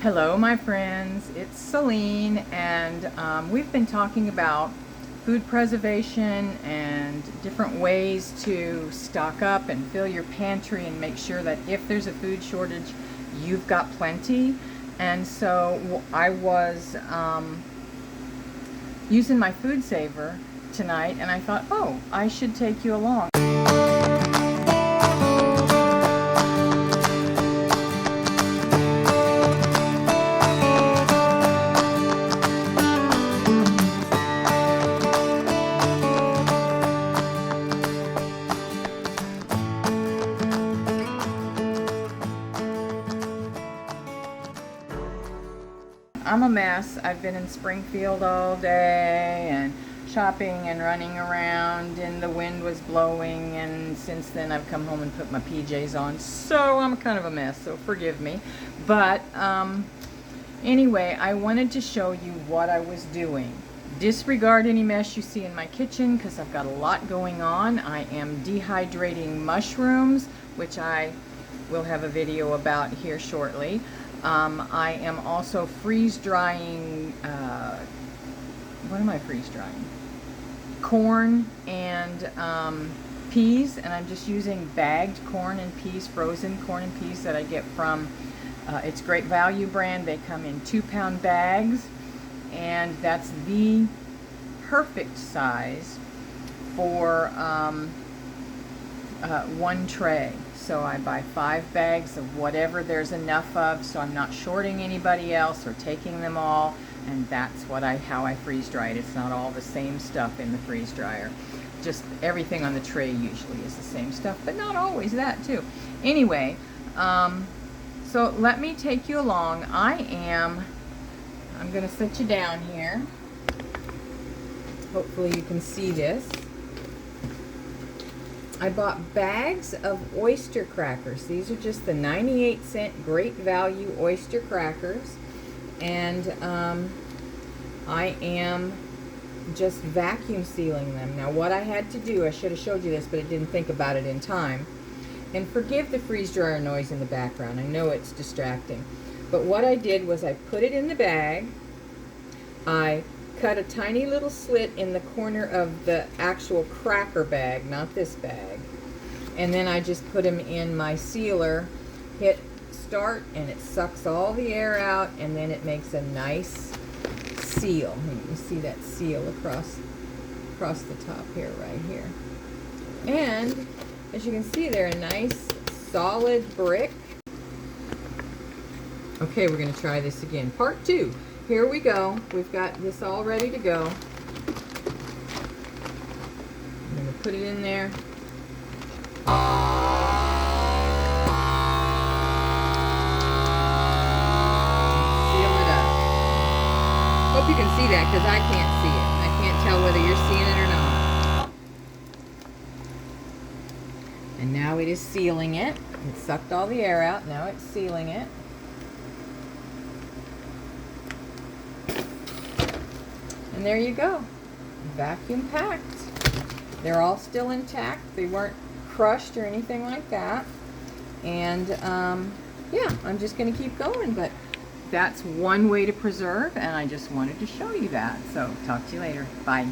Hello my friends, it's Celine, and we've been talking about food preservation and different ways to stock up and fill your pantry and make sure that if there's a food shortage you've got plenty. And so I was using my food saver tonight and I thought, oh, I should take you along. I'm a mess. I've been in Springfield all day and shopping and running around, and the wind was blowing, and since then I've come home and put my PJs on, so I'm kind of a mess, so forgive me. But anyway, I wanted to show you what I was doing. Disregard any mess you see in my kitchen because I've got a lot going on. I am dehydrating mushrooms, which I will have a video about here shortly. I am also freeze drying, what am I freeze drying? Corn and peas, and I'm just using bagged corn and peas, frozen corn and peas that I get from, it's Great Value brand. They come in 2-pound bags, and that's the perfect size for one tray. So I buy 5 bags of whatever there's enough of, so I'm not shorting anybody else or taking them all, and that's what how I freeze dry it. It's not all the same stuff in the freeze dryer. Just everything on the tray usually is the same stuff, but not always that too. Anyway, so let me take you along. I'm going to set you down here. Hopefully you can see this. I bought bags of oyster crackers. These are just the 98-cent Great Value oyster crackers. And I am just vacuum sealing them. Now what I had to do, I should have showed you this, but I didn't think about it in time. And forgive the freeze dryer noise in the background. I know it's distracting. But what I did was I put it in the bag. I cut a tiny little slit in the corner of the actual cracker bag, not this bag, and then I just put them in my sealer, hit start, and it sucks all the air out, and then it makes a nice seal. And you can see that seal across the top here, right here. And as you can see, they're a nice solid brick. Okay, we're going to try this again. Part 2. Here we go. We've got this all ready to go. I'm going to put it in there. Seal it up. Hope you can see that because I can't see it. I can't tell whether you're seeing it or not. And now it is sealing it. It sucked all the air out. Now it's sealing it. And there you go, vacuum packed. They're all still intact. They weren't crushed or anything like that. And yeah, I'm just going to keep going, but that's one way to preserve, and I just wanted to show you that. So talk to you later. Bye.